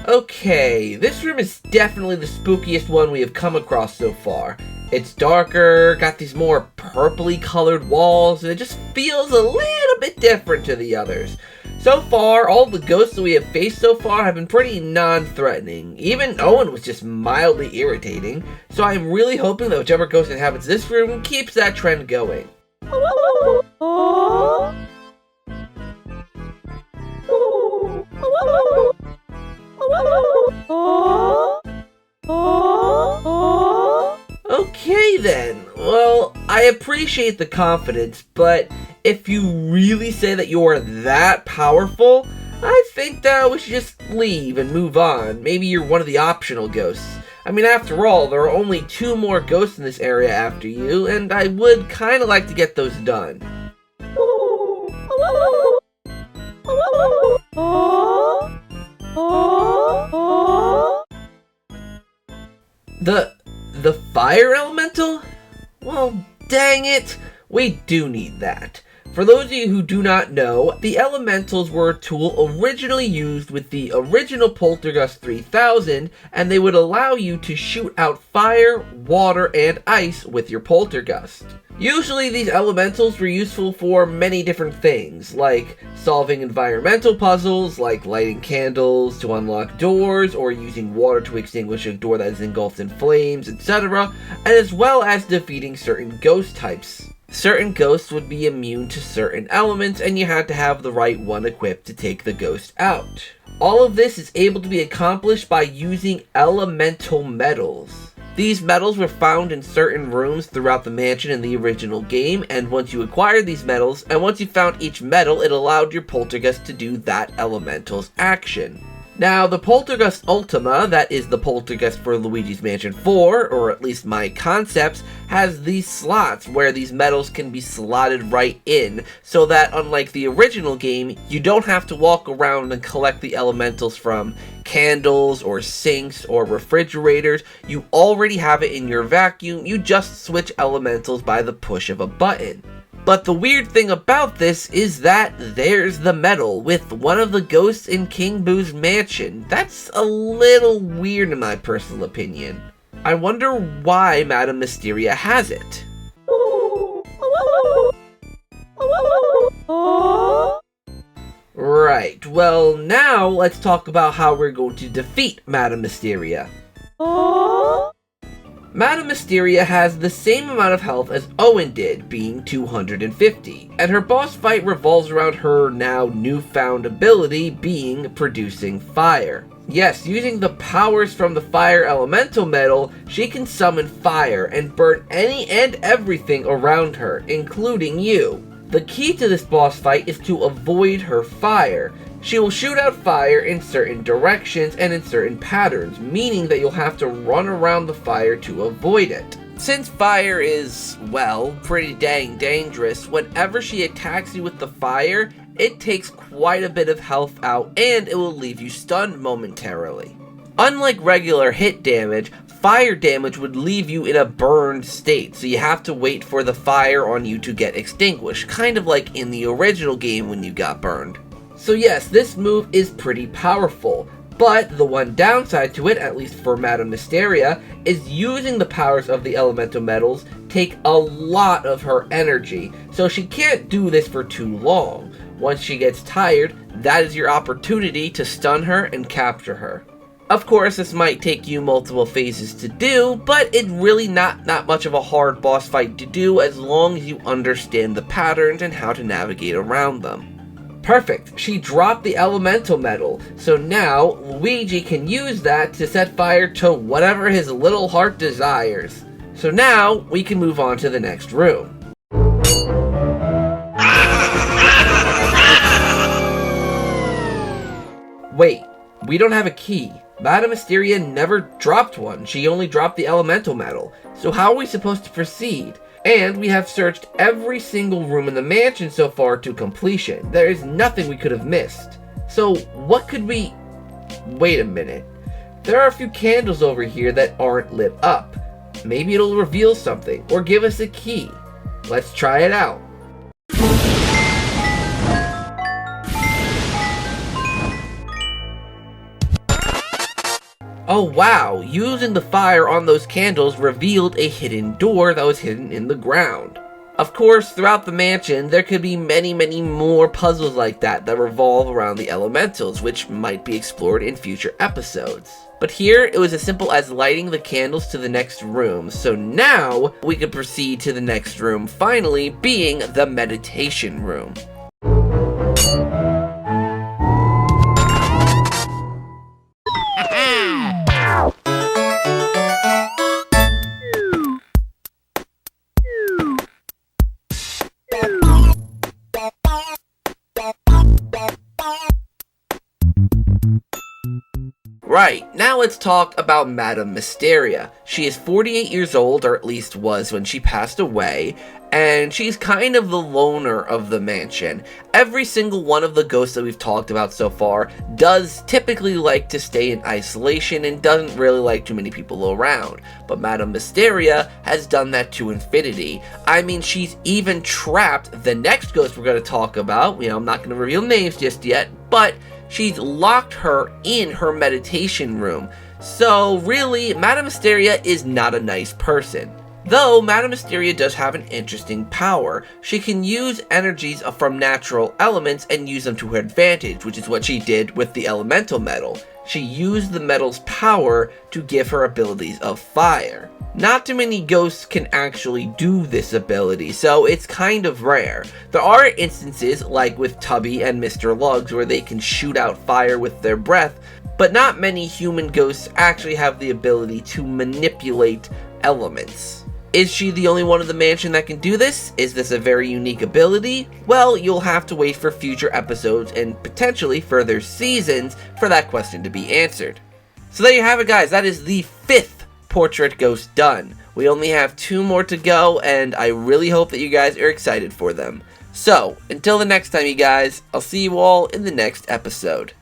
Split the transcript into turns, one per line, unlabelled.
Okay, this room is definitely the spookiest one we have come across so far. It's darker, got these more purpley colored walls, and it just feels a little bit different to the others. So far, all the ghosts that we have faced so far have been pretty non-threatening. Even Owen was just mildly irritating, so I'm really hoping that whichever ghost inhabits this room keeps that trend going. Okay then, well, I appreciate the confidence, but if you really say that you are that powerful, I think that we should just leave and move on. Maybe you're one of the optional ghosts. I mean, after all, there are only 2 more ghosts in this area after you, and I would kinda like to get those done. The fire elemental? Well, dang it, we do need that. For those of you who do not know, the elementals were a tool originally used with the original Poltergust 3000, and they would allow you to shoot out fire, water, and ice with your Poltergust. Usually these elementals were useful for many different things, like solving environmental puzzles, like lighting candles to unlock doors, or using water to extinguish a door that is engulfed in flames, etc., and as well as defeating certain ghost types. Certain ghosts would be immune to certain elements, and you had to have the right one equipped to take the ghost out. All of this is able to be accomplished by using elemental metals. These metals were found in certain rooms throughout the mansion in the original game, and once you acquired these metals, and once you found each metal, it allowed your Poltergust to do that elemental's action. Now, the Poltergust Ultima, that is the Poltergust for Luigi's Mansion 4, or at least my concepts, has these slots where these metals can be slotted right in, so that unlike the original game, you don't have to walk around and collect the elementals from candles or sinks or refrigerators. You already have it in your vacuum, you just switch elementals by the push of a button. But the weird thing about this is that there's the medal with one of the ghosts in King Boo's mansion. That's a little weird in my personal opinion. I wonder why Madam Mysteria has it. Right, well now let's talk about how we're going to defeat Madam Mysteria. Madam Mysteria has the same amount of health as Owen did, being 250, and her boss fight revolves around her now newfound ability being producing fire. Yes, using the powers from the fire elemental metal, she can summon fire and burn any and everything around her, including you. The key to this boss fight is to avoid her fire. She will shoot out fire in certain directions and in certain patterns, meaning that you'll have to run around the fire to avoid it. Since fire is, well, pretty dang dangerous, whenever she attacks you with the fire, it takes quite a bit of health out and it will leave you stunned momentarily. Unlike regular hit damage, fire damage would leave you in a burned state, so you have to wait for the fire on you to get extinguished, kind of like in the original game when you got burned. So yes, this move is pretty powerful, but the one downside to it, at least for Madam Mysteria, is using the powers of the elemental metals take a lot of her energy, so she can't do this for too long. Once she gets tired, that is your opportunity to stun her and capture her. Of course, this might take you multiple phases to do, but it's really not much of a hard boss fight to do as long as you understand the patterns and how to navigate around them. Perfect, she dropped the elemental metal, so now Luigi can use that to set fire to whatever his little heart desires. So now we can move on to the next room. Wait, we don't have a key. Madam Mysteria never dropped one, she only dropped the elemental metal. So how are we supposed to proceed? And we have searched every single room in the mansion so far to completion. There is nothing we could have missed. So what could we... Wait a minute. There are a few candles over here that aren't lit up. Maybe it'll reveal something or give us a key. Let's try it out. Oh wow, using the fire on those candles revealed a hidden door that was hidden in the ground. Of course, throughout the mansion, there could be many more puzzles like that revolve around the elementals, which might be explored in future episodes. But here, it was as simple as lighting the candles to the next room, so now we could proceed to the next room, finally being the meditation room. Right, now let's talk about Madam Mysteria. She is 48 years old, or at least was when she passed away, and she's kind of the loner of the mansion. Every single one of the ghosts that we've talked about so far does typically like to stay in isolation and doesn't really like too many people around. But Madam Mysteria has done that to infinity. I mean, she's even trapped the next ghost we're going to talk about. I'm not going to reveal names just yet, but she's locked her in her meditation room. So really, Madam Mysteria is not a nice person. Though, Madam Mysteria does have an interesting power. She can use energies from natural elements and use them to her advantage, which is what she did with the elemental metal. She used the metal's power to give her abilities of fire. Not too many ghosts can actually do this ability, so it's kind of rare. There are instances, like with Tubby and Mr. Lugs, where they can shoot out fire with their breath, but not many human ghosts actually have the ability to manipulate elements. Is she the only one in the mansion that can do this? Is this a very unique ability? Well, you'll have to wait for future episodes and potentially further seasons for that question to be answered. So there you have it, guys. That is the 5th portrait ghost done. We only have 2 more to go, and I really hope that you guys are excited for them. So, until the next time, you guys, I'll see you all in the next episode.